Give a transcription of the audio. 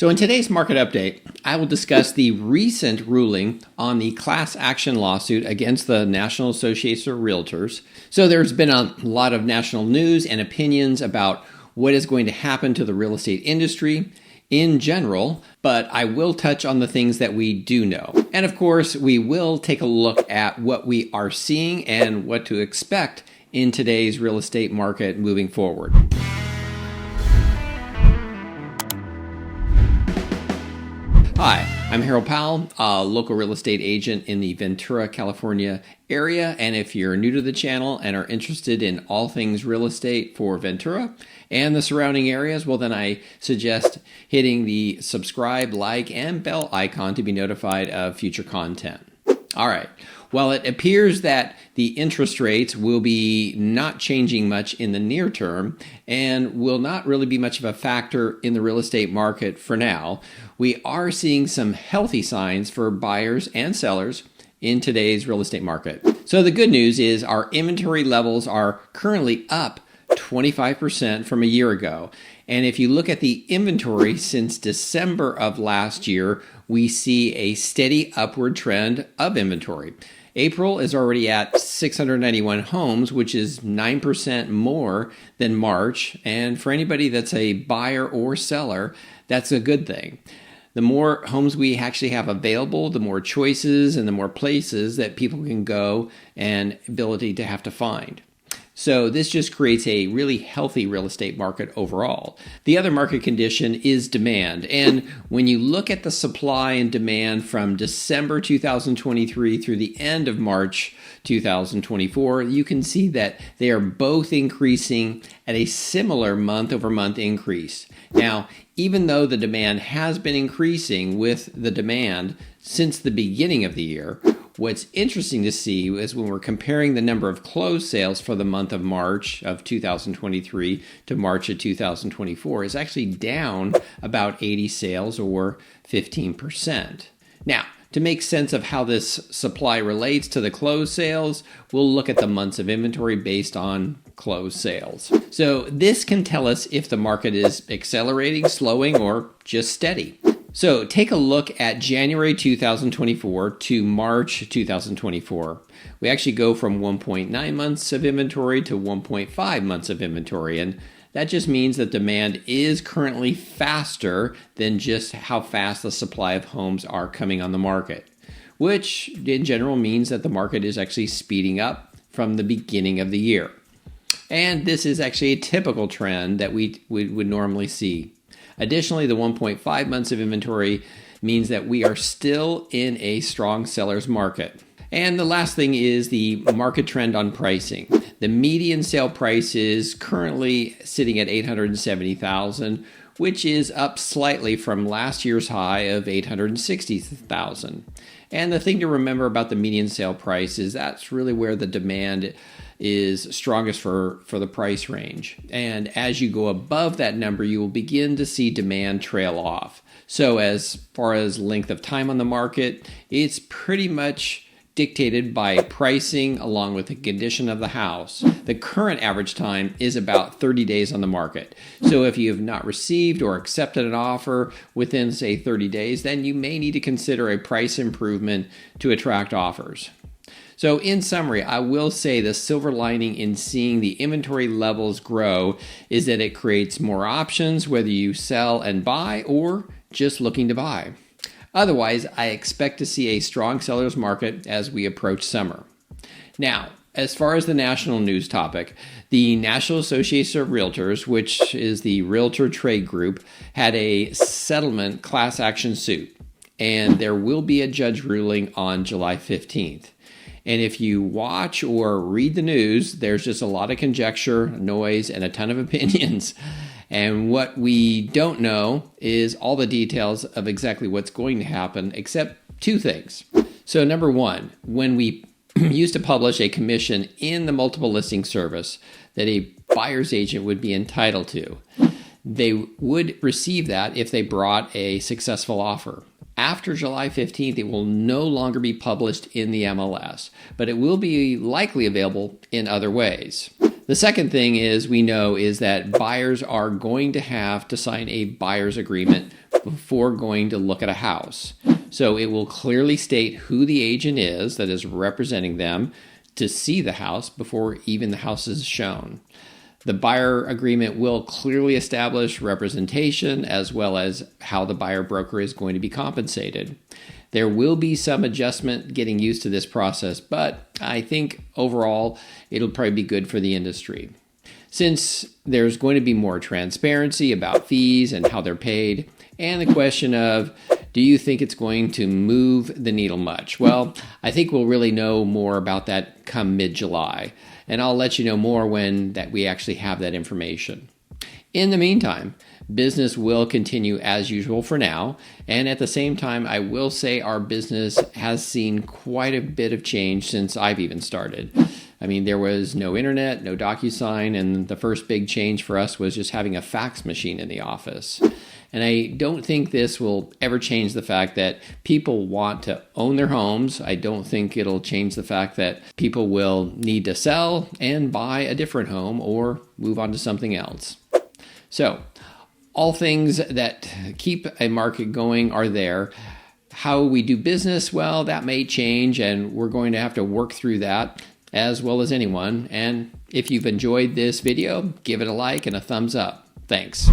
So in today's market update, I will discuss the recent ruling on the class action lawsuit against the National Association of Realtors. So there's been a lot of national news and opinions about what is going to happen to the real estate industry in general, but I will touch on the things that we do know. And of course, we will take a look at what we are seeing and what to expect in today's real estate market moving forward. Hi, I'm Harold Powell, a local real estate agent in the Ventura, California area. And if you're new to the channel and are interested in all things real estate for Ventura and the surrounding areas, well, then I suggest hitting the subscribe, like, and bell icon to be notified of future content. All right. Well, it appears that the interest rates will be not changing much in the near term and will not really be much of a factor in the real estate market for now. We are seeing some healthy signs for buyers and sellers in today's real estate market. So the good news is our inventory levels are currently up 25% from a year ago. And if you look at the inventory since December of last year, we see a steady upward trend of inventory. April is already at 691 homes, which is 9% more than March. And for anybody that's a buyer or seller, that's a good thing. The more homes we actually have available, the more choices and the more places that people can go and ability to have to find. So this just creates a really healthy real estate market overall. The other market condition is demand. And when you look at the supply and demand from December 2023 through the end of March 2024, you can see that they are both increasing at a similar month-over-month increase. Now, even though the demand has been increasing with the demand since the beginning of the year, what's interesting to see is when we're comparing the number of closed sales for the month of March of 2023 to March of 2024 is actually down about 80 sales or 15%. Now, to make sense of how this supply relates to the closed sales, we'll look at the months of inventory based on closed sales. So this can tell us if the market is accelerating, slowing, or just steady. So take a look at January 2024 to March 2024. We actually go from 1.9 months of inventory to 1.5 months of inventory. And that just means that demand is currently faster than just how fast the supply of homes are coming on the market, which in general means that the market is actually speeding up from the beginning of the year. And this is actually a typical trend that we would normally see. Additionally, the 1.5 months of inventory means that we are still in a strong seller's market. And the last thing is the market trend on pricing. The median sale price is currently sitting at $870,000, which is up slightly from last year's high of $860,000. And the thing to remember about the median sale price is that's really where the demand is strongest for the price range. And as you go above that number, you will begin to see demand trail off. So as far as length of time on the market, it's pretty much dictated by pricing along with the condition of the house. The current average time is about 30 days on the market. So if you have not received or accepted an offer within, say, 30 days, then you may need to consider a price improvement to attract offers. So in summary, I will say the silver lining in seeing the inventory levels grow is that it creates more options, whether you sell and buy or just looking to buy. Otherwise, I expect to see a strong seller's market as we approach summer. Now, as far as the national news topic, the National Association of Realtors, which is the Realtor trade group, had a settlement class action suit, and there will be a judge ruling on July 15th. And if you watch or read the news, there's just a lot of conjecture, noise, and a ton of opinions. And what we don't know is all the details of exactly what's going to happen, except two things. So number one, when we used to publish a commission in the multiple listing service that a buyer's agent would be entitled to, they would receive that if they brought a successful offer. After July 15th, it will no longer be published in the MLS, but it will be likely available in other ways. The second thing we know is that buyers are going to have to sign a buyer's agreement before going to look at a house. So it will clearly state who the agent is that is representing them to see the house before even the house is shown. The buyer agreement will clearly establish representation as well as how the buyer broker is going to be compensated. There will be some adjustment getting used to this process, but I think overall it'll probably be good for the industry. Since there's going to be more transparency about fees and how they're paid, and the question of, do you think it's going to move the needle much? Well, I think we'll really know more about that come mid-July, and I'll let you know more when that we actually have that information. In the meantime, business will continue as usual for now, and at the same time, I will say our business has seen quite a bit of change since I've even started. I mean, there was no internet, no DocuSign, and the first big change for us was just having a fax machine in the office. And I don't think this will ever change the fact that people want to own their homes. I don't think it'll change the fact that people will need to sell and buy a different home or move on to something else. So, all things that keep a market going are there. How we do business, well, that may change, and we're going to have to work through that as well as anyone. And if you've enjoyed this video, give it a like and a thumbs up. Thanks.